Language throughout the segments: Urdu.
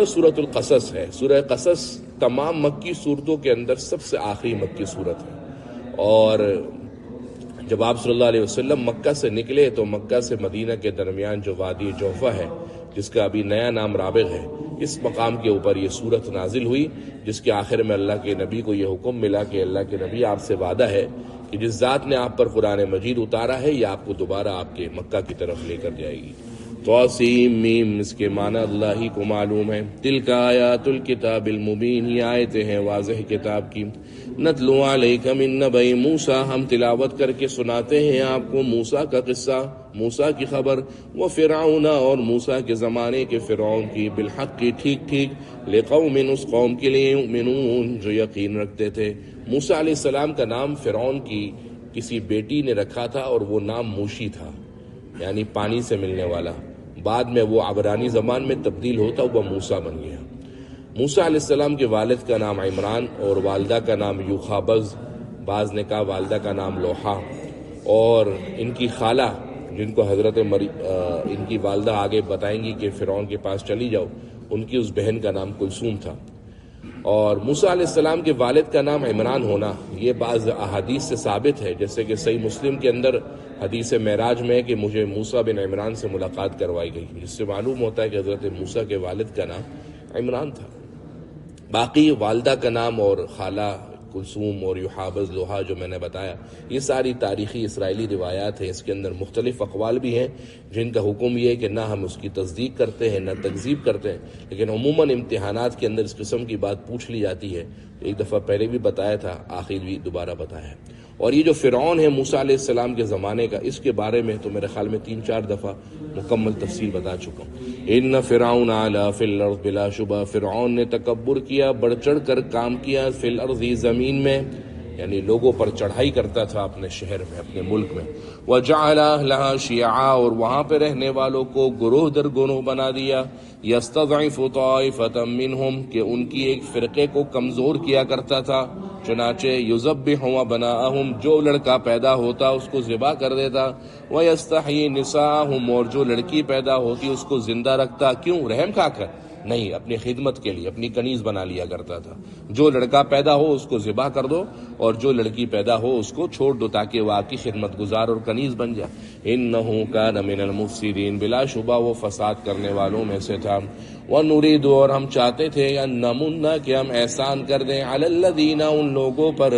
سورۃ القصص ہے۔ سورہ قصص تمام مکی صورتوں کے اندر سب سے آخری مکی صورت ہے، اور جب آپ صلی اللہ علیہ وسلم مکہ سے نکلے تو مکہ سے مدینہ کے درمیان جو وادی جوفہ ہے، جس کا ابھی نیا نام رابغ ہے، اس مقام کے اوپر یہ صورت نازل ہوئی، جس کے آخر میں اللہ کے نبی کو یہ حکم ملا کہ اللہ کے نبی آپ سے وعدہ ہے کہ جس ذات نے آپ پر قرآن مجید اتارا ہے یہ آپ کو دوبارہ آپ کے مکہ کی طرف لے کر جائے گی۔ طاسیم میم، اس کے معنی اللہ ہی کو معلوم ہے۔ تلک آیات الکتاب المبین، یہ آیتیں ہیں واضح کتاب کی۔ نتلو علیک من نبأ موسیٰ، ہم تلاوت کر کے سناتے ہیں آپ کو موسیٰ کا قصہ، موسیٰ کی خبر، وفرعون، اور موسیٰ کے زمانے کے فرعون کی، بالحق کی، ٹھیک ٹھیک، لقوم، اس قوم کے لیے، یؤمنون، جو یقین رکھتے تھے۔ موسیٰ علیہ السلام کا نام فرعون کی کسی بیٹی نے رکھا تھا، اور وہ نام موشی تھا، یعنی پانی سے ملنے والا۔ بعد میں وہ عبرانی زبان میں تبدیل ہوتا ہوا موسیٰ بن گیا۔ موسیٰ علیہ السلام کے والد کا نام عمران اور والدہ کا نام یوخابز، بعض نے کہا والدہ کا نام لوحا، اور ان کی خالہ جن کو حضرت ان کی والدہ آگے بتائیں گی کہ فرعون کے پاس چلی جاؤ، ان کی اس بہن کا نام کلثوم تھا۔ اور موسیٰ علیہ السلام کے والد کا نام عمران ہونا یہ بعض احادیث سے ثابت ہے، جیسے کہ صحیح مسلم کے اندر حدیث معراج میں ہے کہ مجھے موسیٰ بن عمران سے ملاقات کروائی گئی، جس سے معلوم ہوتا ہے کہ حضرت موسیٰ کے والد کا نام عمران تھا۔ باقی والدہ کا نام اور خالہ کلثوم اور یوحابز، لوحا جو میں نے بتایا، یہ ساری تاریخی اسرائیلی روایات ہیں۔ اس کے اندر مختلف اقوال بھی ہیں جن کا حکم یہ ہے کہ نہ ہم اس کی تصدیق کرتے ہیں نہ تکذیب کرتے ہیں، لیکن عموماً امتحانات کے اندر اس قسم کی بات پوچھ لی جاتی ہے۔ ایک دفعہ پہلے بھی بتایا تھا، آخر بھی دوبارہ بتایا ہے۔ اور یہ جو فرعون ہے موسیٰ علیہ السلام کے زمانے کا، اس کے بارے میں تو میرے خیال میں 3-4 دفعہ مکمل تفصیل بتا چکا ہوں۔ ان فرعون علا فی الارض، بلا شبہ فرعون نے تکبر کیا، بڑھ چڑھ کر کام کیا، فی الارض، زمین میں، یعنی لوگوں پر چڑھائی کرتا تھا اپنے شہر میں، اپنے ملک میں۔ وجعل اہلہا شیعا، اور وہاں پہ رہنے والوں کو گروہ در گروہ بنا دیا۔ یستضعف طائفۃ منہم، کہ ان کی ایک فرقے کو کمزور کیا کرتا تھا۔ چنانچہ یذبح ابناءہم، جو لڑکا پیدا ہوتا اس کو ذبح کر دیتا، ویستحیی نساءہم، اور جو لڑکی پیدا ہوتی اس کو زندہ رکھتا۔ کیوں؟ رحم کھا کر؟ نہیں، اپنی خدمت کے لیے، اپنی کنیز بنا لیا کرتا تھا۔ جو لڑکا پیدا ہو اس کو ذبح کر دو، اور جو لڑکی پیدا ہو اس کو چھوڑ دو تاکہ وہ آپ کی خدمت گزار اور کنیز بن جائے۔ انہ کان من المفسدین، بلا شبہ وہ فساد کرنے والوں میں سے تھا۔ وَنُرِيدُ، اور ہم چاہتے تھے، ان نمن، کہ ہم احسان کر دیں، علی الذین، ان لوگوں پر،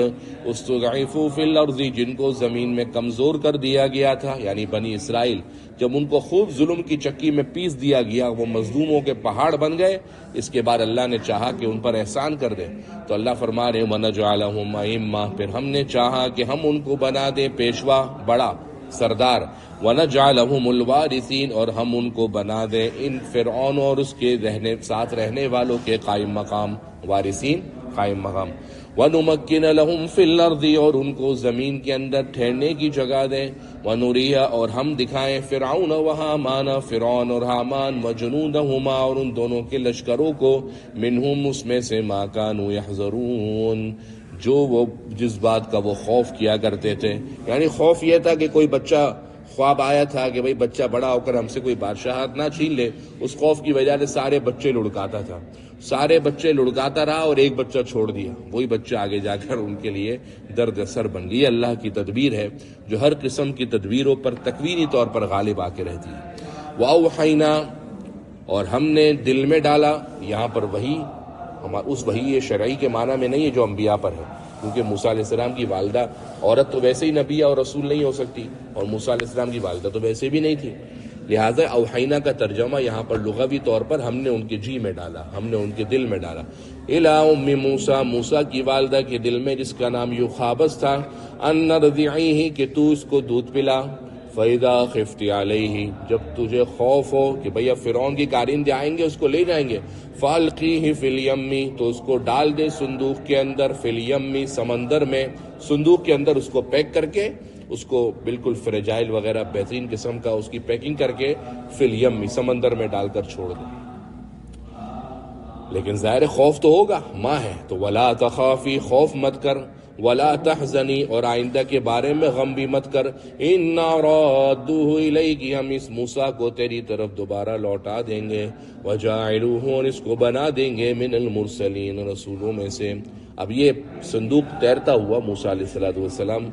استضعفوا فی الارض، جن کو زمین میں کمزور کر دیا گیا تھا، یعنی بنی اسرائیل۔ جب ان کو خوب ظلم کی چکی میں پیس دیا گیا، وہ مظلوموں کے پہاڑ بن گئے، اس کے بعد اللہ نے چاہا کہ ان پر احسان کر دے، تو اللہ فرما رہے وَنَجْعَلَهُمْ أَئِمَّةً، پھر ہم نے چاہا کہ ہم ان کو بنا دیں پیشوا، بڑا سردار، وَنَجْعَلَهُمُ الْوَارِثِينَ، اور ہم ان کو بنا دیں ان فرعون اور اس کے ساتھ رہنے والوں کے قائم مقام، وارثین قائم مقام۔ وَنُمَكِّنَ لَهُمْ فِي الْأَرْضِ، اور ان کو زمین کے اندر ٹھہرنے کی جگہ دیں۔ وَنُرِيَ، اور ہم دکھائیں، فرعون وَحَامَانَ، فرعون اور حامان، وَجُنُودَهُمَا، اور ان دونوں کے لشکروں کو، منہم، اس میں سے، مَا كَانُوا يَحْذَرُونَ، جو وہ جس بات کا وہ خوف کیا کرتے تھے۔ یعنی خوف یہ تھا کہ کوئی بچہ، خواب آیا تھا کہ بھئی بچہ بڑا ہو کر ہم سے کوئی بادشاہت نہ چھین لے، اس خوف کی وجہ سے سارے بچے لڑکاتا تھا، سارے بچے لڑکاتا رہا اور ایک بچہ چھوڑ دیا، وہی بچہ آگے جا کر ان کے لیے درد سر بن گئی۔ اللہ کی تدبیر ہے جو ہر قسم کی تدبیروں پر تکوینی طور پر غالب آ کے رہتی ہے۔ وَأَوْحَيْنَا، اور ہم نے دل میں ڈالا، یہاں پر وحی، اس وحی یہ شرعی کے معنی میں نہیں ہے جو انبیاء پر ہے، کیونکہ موسیٰ علیہ السلام کی والدہ عورت تو ویسے ہی نبی اور رسول نہیں ہو سکتی، اور موسیٰ علیہ السلام کی والدہ تو ویسے بھی نہیں تھی، لہٰذا اوحینا کا ترجمہ یہاں پر لغوی طور پر ہم نے ان کے جی میں ڈالا، ہم نے ان کے دل میں ڈالا۔ اِلَىٰ أُمِّ موسیٰ، موسیٰ کی والدہ کے دل میں، جس کا نام یوخابز تھا، أَنْ نَرْضِعِيهِ، کہ تو اس کو دودھ پلا، فَإِذَا خِفْتِ عَلَيْهِ، جب تجھے خوف ہو کہ بھئی اب فرعون کے کارندے آئیں گے اس کو لے جائیں گے، فَأَلْقِيهِ فِي الْيَمِّ، تو اس کو ڈال دے صندوق کے اندر، فِي الْيَمِّ، سمندر میں، صندوق کے اندر اس کو پیک کر کے، اس کو بالکل فریجائل وغیرہ بہترین قسم کا اس کی پیکنگ کر کے، فِي الْيَمِّ، سمندر میں ڈال کر چھوڑ دے۔ لیکن ظاہر خوف تو ہوگا، ماں ہے تو ولا تخافی، خوف مت کر، ولا تحزنی، اور آئندہ کے بارے میں غم بھی مت کر، انا رادوہ الیک، ہم اس موسیٰ کو تیری طرف دوبارہ لوٹا دیں گے، وجاعلوہ، اور اس کو بنا دیں گے، من المرسلین، رسولوں میں سے۔ اب یہ صندوق تیرتا ہوا موسیٰ علیہ السلام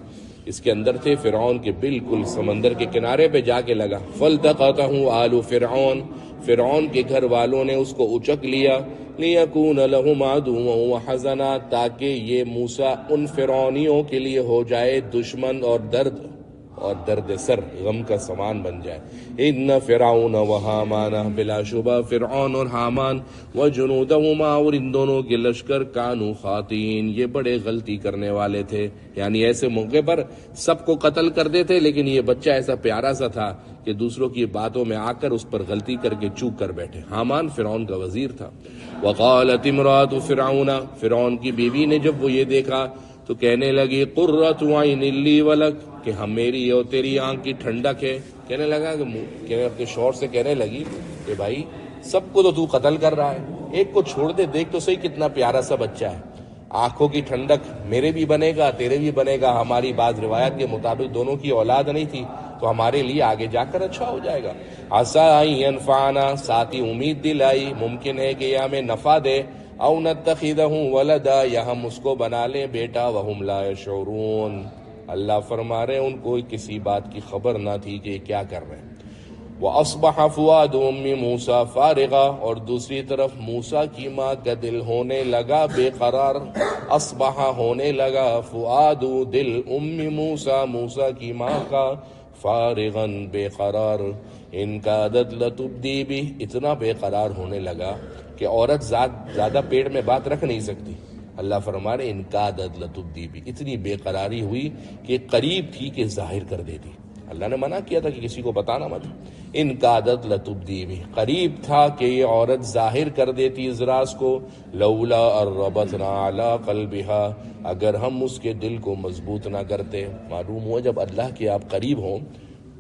اس کے اندر تھے، فرعون کے بالکل سمندر کے کنارے پہ جا کے لگا، فالتقطہ آل فرعون، فرعون کے گھر والوں نے اس کو اچک لیا، لیکون لہم عدوا وحزنا، تاکہ یہ موسیٰ ان فرعونیوں کے لیے ہو جائے دشمن اور درد سر، غم کا سامان بن جائے۔ ان فرعون و حامان، بلا شبہ فرعون اور حامان، وجنودہما، اور ان دونوں کے لشکر، کانوا خاطئین، یہ بڑے غلطی کرنے والے تھے، یعنی ایسے موقع پر سب کو قتل کر دیتے، لیکن یہ بچہ ایسا پیارا سا تھا کہ دوسروں کی باتوں میں آ کر اس پر غلطی کر کے چوک کر بیٹھے۔ حامان فرعون کا وزیر تھا۔ وقالت امرأۃ فرعون، فرعون کی بیوی نے جب وہ یہ دیکھا تو کہنے لگی، قرۃ عین لی ولک، کہ ہم میری اور تیری آنکھ کی ٹھنڈک ہے۔ کہنے لگا کہ اپنے شوہر سے کہنے لگی کہ بھائی سب کو تو قتل کر رہا ہے، ایک کو چھوڑ دے، دیکھ تو صحیح کتنا پیارا سا بچہ ہے، آنکھوں کی ٹھنڈک میرے بھی بنے گا، تیرے بھی بنے گا، ہماری بعض روایت کے مطابق دونوں کی اولاد نہیں تھی تو ہمارے لیے آگے جا کر اچھا ہو جائے گا۔ عسیٰ ان ینفعنا، ساتھ ہی امید دلائی، ممکن ہے کہ یہ ہمیں نفع دے، او نتخذہ ولدا، یا ہم اس کو بنا لیں بیٹا، وہم لا یشعرون، اللہ فرما رہے ان کو کسی بات کی خبر نہ تھی کہ یہ کیا کر رہے ہیں۔ وَأَصْبَحَ فُؤَادُ أُمِّ مُوسَىٰ فَارِغًا، اور دوسری طرف موسیٰ کی ماں کا دل ہونے لگا بے قرار، اصبح ہونے لگا، فؤاد دل، ام موسیٰ، موسیٰ کی ماں کا، فارغاً بے قرار، ان کادت لتبدی بھی، اتنا بے قرار ہونے لگا کہ عورت زیادہ پیٹ میں بات رکھ نہیں سکتی۔ اللہ فرما رہے ان کادت لتبدی بھی، اتنی بے قراری ہوئی کہ قریب تھی کہ ظاہر کر دیتی۔ اللہ نے منع کیا تھا کہ کسی کو بتانا مت، ان کا عادت لتبدی بھی، قریب تھا کہ یہ عورت ظاہر کر دیتی اس راز کو، لولا اربتنا علی قلبہا، اگر ہم اس کے دل کو مضبوط نہ کرتے۔ معلوم ہوا جب اللہ کے آپ قریب ہوں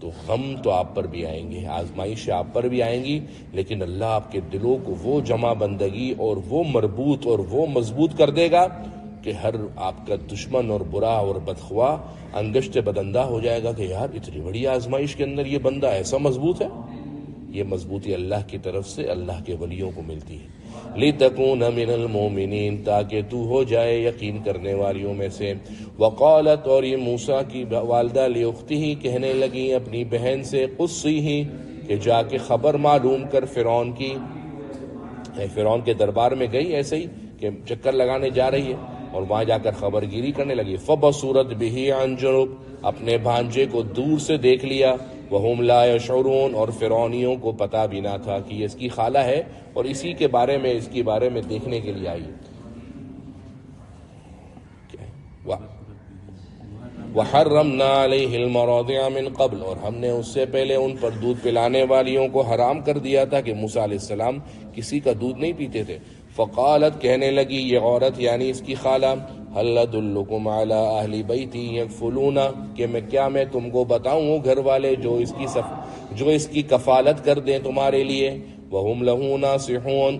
تو غم تو آپ پر بھی آئیں گے، آزمائش آپ پر بھی آئیں گی، لیکن اللہ آپ کے دلوں کو وہ جمع بندگی اور وہ مربوط اور وہ مضبوط کر دے گا کہ ہر آپ کا دشمن اور برا اور بدخواہ انگشت بدندہ ہو جائے گا کہ یار اتنی بڑی آزمائش کے اندر یہ بندہ ایسا مضبوط ہے۔ یہ مضبوطی اللہ کی طرف سے اللہ کے ولیوں کو ملتی ہے۔ لِتَكُونَ مِنَ الْمُؤْمِنِينَ، تاکہ تو ہو جائے یقین کرنے والیوں میں سے۔ وقالت، اور یہ موسیٰ کی والدہ لِأُخْتِهِ، کہنے لگی اپنی بہن سے، قُصِّهِ، کہ جا کے خبر معلوم کر فرعون کی۔ فرعون کے دربار میں گئی ایسے ہی کہ چکر لگانے جا رہی ہے اور وہاں جا کر خبر گیری کرنے لگی۔ فَبَصُرَتْ بِهِ عَنْ جُنُوب، اپنے بھانجے کو دور سے دیکھ لیا، وَهُمْ لَا يَشْعُرُونَ، اور فرعونیوں کو پتہ بھی نہ تھا کہ یہ اس کی خالہ ہے اور اسی کے بارے میں دیکھنے کے لیے آئی۔ وَحَرَّمْنَا عَلَيْهِ الْمَرَاضِعَ مِنْ قَبْلُ، اور ہم نے اس سے پہلے ان پر دودھ پلانے والیوں کو حرام کر دیا تھا کہ موسیٰ علیہ السلام کسی کا دودھ نہیں پیتے تھے۔ فقالت، کہنے لگی یہ عورت یعنی اس کی خالہ، هل ادلکم علی اہل بیتی یکفلون، کہ میں تم کو بتاؤں وہ گھر والے جو اس کی کفالت کر دیں تمہارے لیے، وہم لہ ناصحون،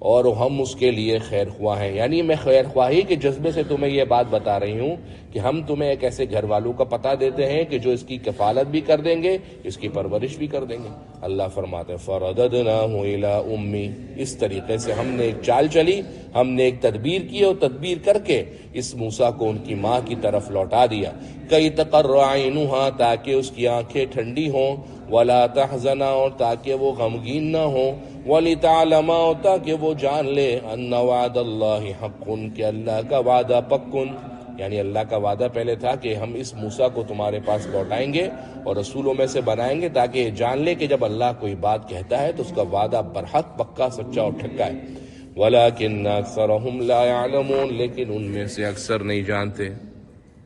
اور ہم اس کے لیے خیر خواہ ہیں۔ یعنی میں خیر خواہی کے جذبے سے تمہیں یہ بات بتا رہی ہوں کہ ہم تمہیں ایک ایسے گھر والوں کا پتہ دیتے ہیں کہ جو اس کی کفالت بھی کر دیں گے، اس کی پرورش بھی کر دیں گے۔ اللہ فرماتے ہیں فرددناہ الی امی، اس طریقے سے ہم نے ایک چال چلی، ہم نے ایک تدبیر کی اور تدبیر کر کے اس موسیٰ کو ان کی ماں کی طرف لوٹا دیا، کئی تقر عینہا، تاکہ اس کی آنکھیں ٹھنڈی ہوں، ولا تحزن، اور تاکہ وہ غمگین نہ ہوں، ولتعلم، اور تاکہ وہ جان لے، ان وعد اللہ حق، کہ اللہ کا وعدہ پکن، یعنی اللہ کا وعدہ پہلے تھا کہ ہم اس موسیٰ کو تمہارے پاس لوٹائیں گے اور رسولوں میں سے بنائیں گے، تاکہ یہ جان لے کہ جب اللہ کوئی بات کہتا ہے تو اس کا وعدہ برحق، پکا، سچا اور ٹھکا ہے۔ وَلَكِنَّ أَكْثَرَهُمْ لَا يَعْلَمُونَ، لیکن ان میں سے اکثر نہیں جانتے۔